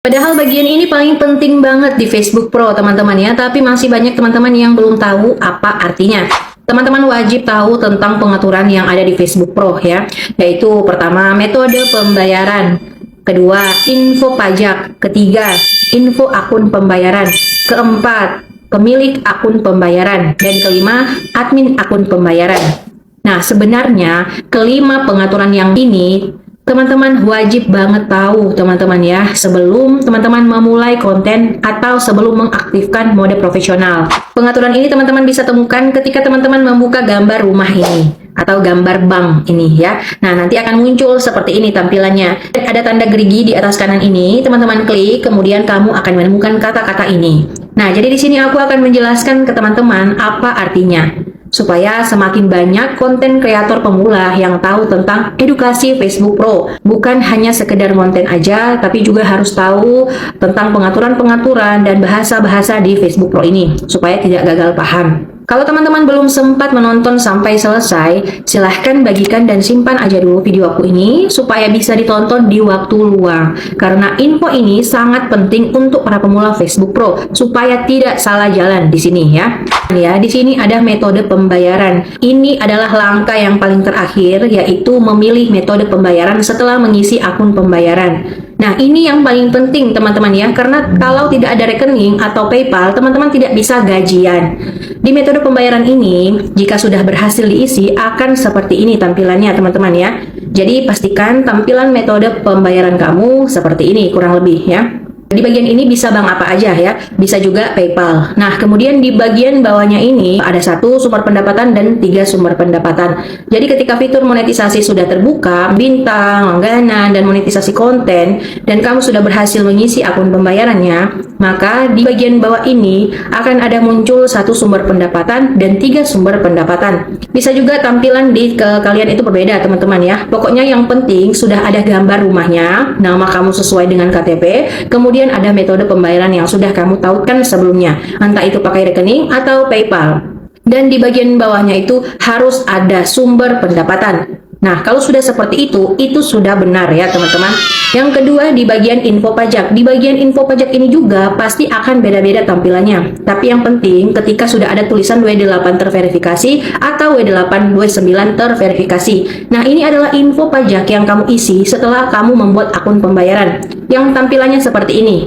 Padahal bagian ini paling penting banget di Facebook Pro teman-teman ya, tapi masih banyak teman-teman yang belum tahu apa artinya. Teman-teman wajib tahu tentang pengaturan yang ada di Facebook Pro ya, yaitu pertama metode pembayaran, kedua info pajak, ketiga info akun pembayaran, keempat pemilik akun pembayaran, dan kelima admin akun pembayaran. Nah, sebenarnya kelima pengaturan yang ini teman-teman wajib banget tahu teman-teman ya, sebelum teman-teman memulai konten atau sebelum mengaktifkan mode profesional. Pengaturan ini teman-teman bisa temukan ketika teman-teman membuka gambar rumah ini atau gambar bank ini ya. Nah, nanti akan muncul seperti ini tampilannya. Ada tanda gerigi di atas kanan ini, teman-teman klik, kemudian kamu akan menemukan kata-kata ini. Nah, jadi di sini aku akan menjelaskan ke teman-teman apa artinya, supaya semakin banyak konten kreator pemula yang tahu tentang edukasi Facebook Pro. Bukan hanya sekedar konten aja, tapi juga harus tahu tentang pengaturan-pengaturan dan bahasa-bahasa di Facebook Pro ini, supaya tidak gagal paham. Kalau teman-teman belum sempat menonton sampai selesai, silahkan bagikan dan simpan aja dulu video aku ini supaya bisa ditonton di waktu luang. Karena info ini sangat penting untuk para pemula Facebook Pro supaya tidak salah jalan di sini ya. Ya, di sini ada metode pembayaran. Ini adalah langkah yang paling terakhir, yaitu memilih metode pembayaran setelah mengisi akun pembayaran. Nah, ini yang paling penting teman-teman ya, karena kalau tidak ada rekening atau PayPal, teman-teman tidak bisa gajian. Di metode pembayaran ini, jika sudah berhasil diisi, akan seperti ini tampilannya teman-teman ya. Jadi pastikan tampilan metode pembayaran kamu seperti ini kurang lebih ya. Di bagian ini bisa bank apa aja ya, bisa juga PayPal. Nah, kemudian di bagian bawahnya ini ada 1 sumber pendapatan dan 3 sumber pendapatan. Jadi ketika fitur monetisasi sudah terbuka, bintang, langganan, dan monetisasi konten, dan kamu sudah berhasil mengisi akun pembayarannya, maka di bagian bawah ini akan ada muncul 1 sumber pendapatan dan 3 sumber pendapatan. Bisa juga tampilan di kalian itu berbeda teman-teman ya. Pokoknya yang penting sudah ada gambar rumahnya, nama kamu sesuai dengan KTP, kemudian ada metode pembayaran yang sudah kamu tahu kan sebelumnya, entah itu pakai rekening atau PayPal. Dan di bagian bawahnya itu harus ada sumber pendapatan. Nah, kalau sudah seperti itu sudah benar ya teman-teman. Yang kedua di bagian info pajak. Di bagian info pajak ini juga pasti akan beda-beda tampilannya. Tapi yang penting ketika sudah ada tulisan W8 terverifikasi atau W8 W9 terverifikasi. Nah, ini adalah info pajak yang kamu isi setelah kamu membuat akun pembayaran. Yang tampilannya seperti ini.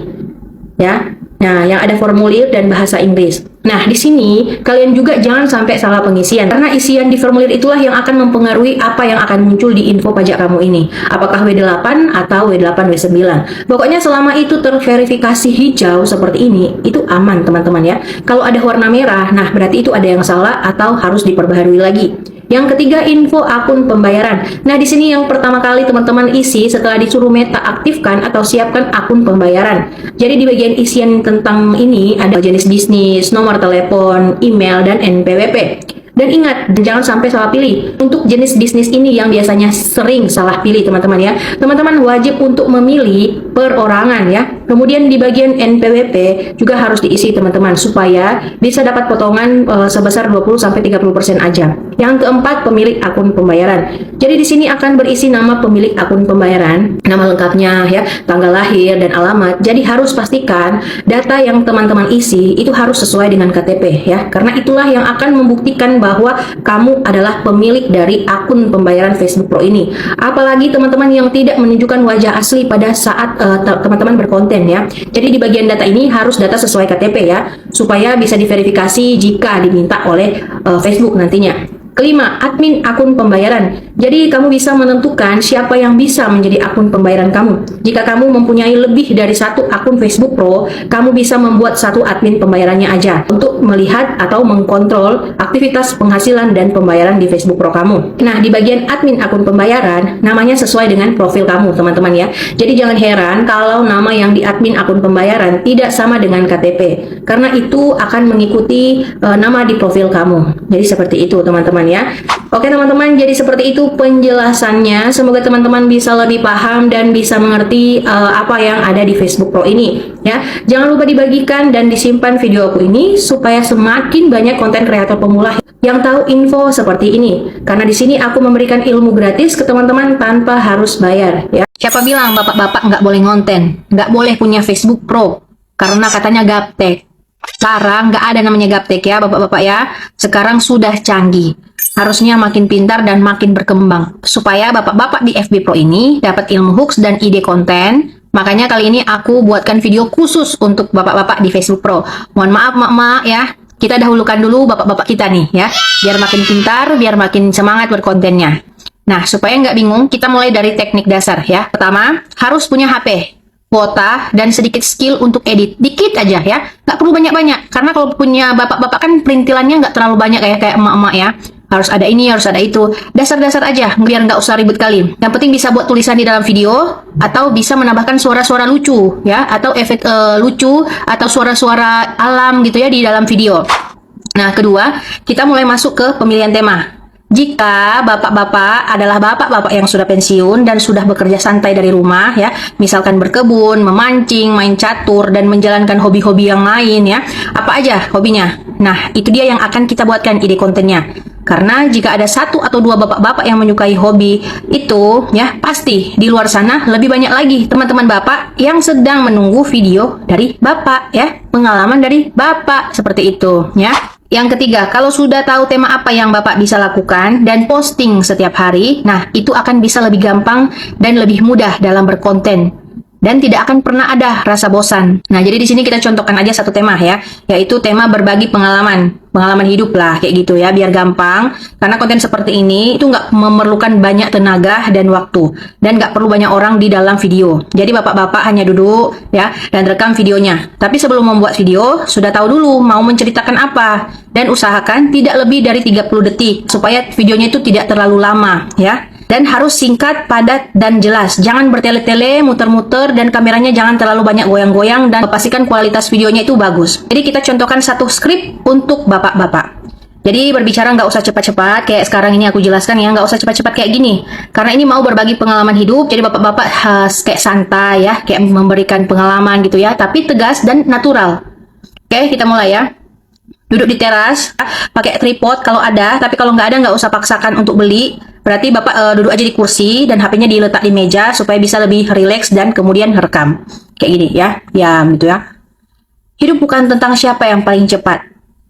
Ya. Nah, yang ada formulir dan bahasa Inggris. Nah, di sini kalian juga jangan sampai salah pengisian, karena isian di formulir itulah yang akan mempengaruhi apa yang akan muncul di info pajak kamu ini. Apakah W8 atau W8 W9. Pokoknya selama itu terverifikasi hijau seperti ini, itu aman teman-teman ya. Kalau ada warna merah, nah berarti itu ada yang salah atau harus diperbaharui lagi. Yang ketiga, info akun pembayaran. Nah, di sini yang pertama kali teman-teman isi setelah disuruh Meta aktifkan atau siapkan akun pembayaran. Jadi di bagian isian tentang ini ada jenis bisnis, nomor telepon, email, dan NPWP. Dan ingat, jangan sampai salah pilih. Untuk jenis bisnis ini yang biasanya sering salah pilih teman-teman ya, teman-teman wajib untuk memilih perorangan ya. Kemudian di bagian NPWP juga harus diisi teman-teman, supaya bisa dapat potongan sebesar 20-30% aja. Yang keempat, pemilik akun pembayaran. Jadi di sini akan berisi nama pemilik akun pembayaran, nama lengkapnya ya, tanggal lahir dan alamat. Jadi harus pastikan data yang teman-teman isi itu harus sesuai dengan KTP ya, karena itulah yang akan membuktikan bahwa kamu adalah pemilik dari akun pembayaran Facebook Pro ini. Apalagi teman-teman yang tidak menunjukkan wajah asli pada saat teman-teman berkonten ya. Jadi di bagian data ini harus data sesuai KTP ya, supaya bisa diverifikasi jika diminta oleh Facebook nantinya. Kelima, admin akun pembayaran. Jadi kamu bisa menentukan siapa yang bisa menjadi akun pembayaran kamu. Jika kamu mempunyai lebih dari 1 akun Facebook Pro, kamu bisa membuat 1 admin pembayarannya aja untuk melihat atau mengkontrol aktivitas penghasilan dan pembayaran di Facebook Pro kamu. Nah, di bagian admin akun pembayaran, namanya sesuai dengan profil kamu teman-teman ya. Jadi jangan heran kalau nama yang di admin akun pembayaran tidak sama dengan KTP, karena itu akan mengikuti nama di profil kamu. Jadi seperti itu teman-teman ya. Oke teman-teman, jadi seperti itu penjelasannya. Semoga teman-teman bisa lebih paham dan bisa mengerti apa yang ada di Facebook Pro ini. Ya, jangan lupa dibagikan dan disimpan video aku ini supaya semakin banyak konten kreator pemula yang tahu info seperti ini. Karena di sini aku memberikan ilmu gratis ke teman-teman tanpa harus bayar. Ya, siapa bilang bapak-bapak nggak boleh ngonten, nggak boleh punya Facebook Pro karena katanya gaptek. Sekarang nggak ada namanya gaptek ya bapak-bapak ya. Sekarang sudah canggih. Harusnya makin pintar dan makin berkembang. Supaya bapak-bapak di FB Pro ini dapat ilmu hooks dan ide konten. Makanya kali ini aku buatkan video khusus untuk bapak-bapak di Facebook Pro. Mohon maaf mak-mak ya. Kita dahulukan dulu bapak-bapak kita nih ya. Biar makin pintar, biar makin semangat berkontennya. Nah, supaya nggak bingung, kita mulai dari teknik dasar ya. Pertama, harus punya HP, kuota, dan sedikit skill untuk edit. Dikit aja ya. Nggak perlu banyak-banyak. Karena kalau punya bapak-bapak kan perintilannya nggak terlalu banyak kayak emak-emak ya. Harus ada ini, harus ada itu. Dasar-dasar aja, biar nggak usah ribet kali. Yang penting bisa buat tulisan di dalam video, atau bisa menambahkan suara-suara lucu, ya, atau efek lucu, atau suara-suara alam gitu ya di dalam video. Nah, kedua, kita mulai masuk ke pemilihan tema. Jika bapak-bapak adalah bapak-bapak yang sudah pensiun dan sudah bekerja santai dari rumah ya, misalkan berkebun, memancing, main catur, dan menjalankan hobi-hobi yang lain ya, apa aja hobinya. Nah, itu dia yang akan kita buatkan ide kontennya. Karena jika ada satu atau dua bapak-bapak yang menyukai hobi itu, ya pasti di luar sana lebih banyak lagi teman-teman bapak yang sedang menunggu video dari bapak ya, pengalaman dari bapak seperti itu ya. Yang ketiga, kalau sudah tahu tema apa yang bapak bisa lakukan dan posting setiap hari, nah itu akan bisa lebih gampang dan lebih mudah dalam berkonten. Dan tidak akan pernah ada rasa bosan. Nah, jadi di sini kita contohkan aja satu tema ya, yaitu tema berbagi pengalaman hidup lah, kayak gitu ya, biar gampang. Karena konten seperti ini itu nggak memerlukan banyak tenaga dan waktu, dan nggak perlu banyak orang di dalam video. Jadi bapak-bapak hanya duduk ya dan rekam videonya. Tapi sebelum membuat video, sudah tahu dulu mau menceritakan apa, dan usahakan tidak lebih dari 30 detik supaya videonya itu tidak terlalu lama ya. Dan harus singkat, padat, dan jelas. Jangan bertele-tele, muter-muter, dan kameranya jangan terlalu banyak goyang-goyang, dan pastikan kualitas videonya itu bagus. Jadi kita contohkan satu skrip untuk bapak-bapak. Jadi berbicara nggak usah cepat-cepat, kayak sekarang ini aku jelaskan ya, nggak usah cepat-cepat kayak gini. Karena ini mau berbagi pengalaman hidup, jadi bapak-bapak kayak santai ya, kayak memberikan pengalaman gitu ya, tapi tegas dan natural. Oke, kita mulai ya. Duduk di teras, pakai tripod kalau ada, tapi kalau nggak ada nggak usah paksakan untuk beli. Berarti bapak duduk aja di kursi dan HP-nya diletak di meja supaya bisa lebih rileks dan kemudian rekam. Kayak gini ya, diam gitu ya. Hidup bukan tentang siapa yang paling cepat,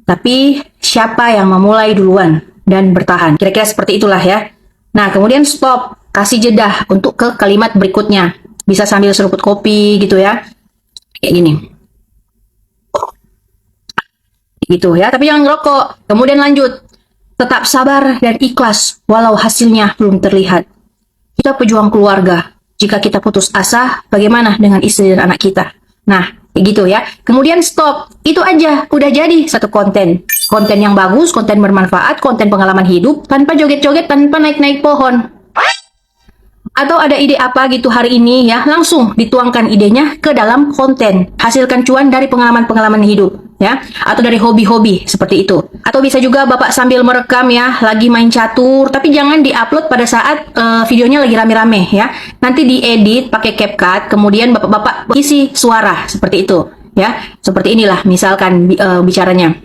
tapi siapa yang memulai duluan dan bertahan. Kira-kira seperti itulah ya. Nah, kemudian stop, kasih jeda untuk ke kalimat berikutnya. Bisa sambil seruput kopi gitu ya. Kayak gini. Gitu ya, tapi jangan ngerokok. Kemudian lanjut, tetap sabar dan ikhlas walau hasilnya belum terlihat. Kita pejuang keluarga. Jika kita putus asa, bagaimana dengan istri dan anak kita? Nah, kayak gitu ya. Kemudian stop, itu aja, udah jadi satu konten. Konten yang bagus, konten bermanfaat, konten pengalaman hidup, tanpa joget-joget, tanpa naik-naik pohon. Atau ada ide apa gitu hari ini ya, langsung dituangkan idenya ke dalam konten. Hasilkan cuan dari pengalaman-pengalaman hidup ya, atau dari hobi-hobi seperti itu. Atau bisa juga bapak sambil merekam ya, lagi main catur, tapi jangan diupload pada saat videonya lagi rame-rame ya. Nanti diedit pakai CapCut, kemudian bapak-bapak isi suara seperti itu ya. Seperti inilah misalkan bicaranya.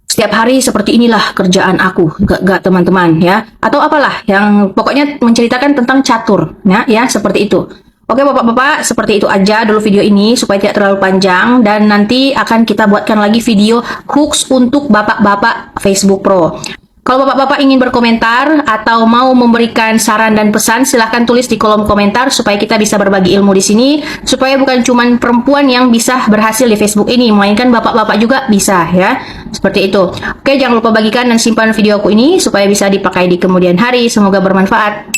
Setiap hari seperti inilah kerjaan aku, gak teman-teman ya, atau apalah yang pokoknya menceritakan tentang catur ya, seperti itu. Oke bapak-bapak, seperti itu aja dulu video ini supaya tidak terlalu panjang, dan nanti akan kita buatkan lagi video hooks untuk bapak-bapak Facebook Pro. Kalau bapak-bapak ingin berkomentar atau mau memberikan saran dan pesan, silahkan tulis di kolom komentar supaya kita bisa berbagi ilmu di sini, supaya bukan cuma perempuan yang bisa berhasil di Facebook ini, melainkan bapak-bapak juga bisa ya. Seperti itu. Oke, jangan lupa bagikan dan simpan video aku ini supaya bisa dipakai di kemudian hari. Semoga bermanfaat.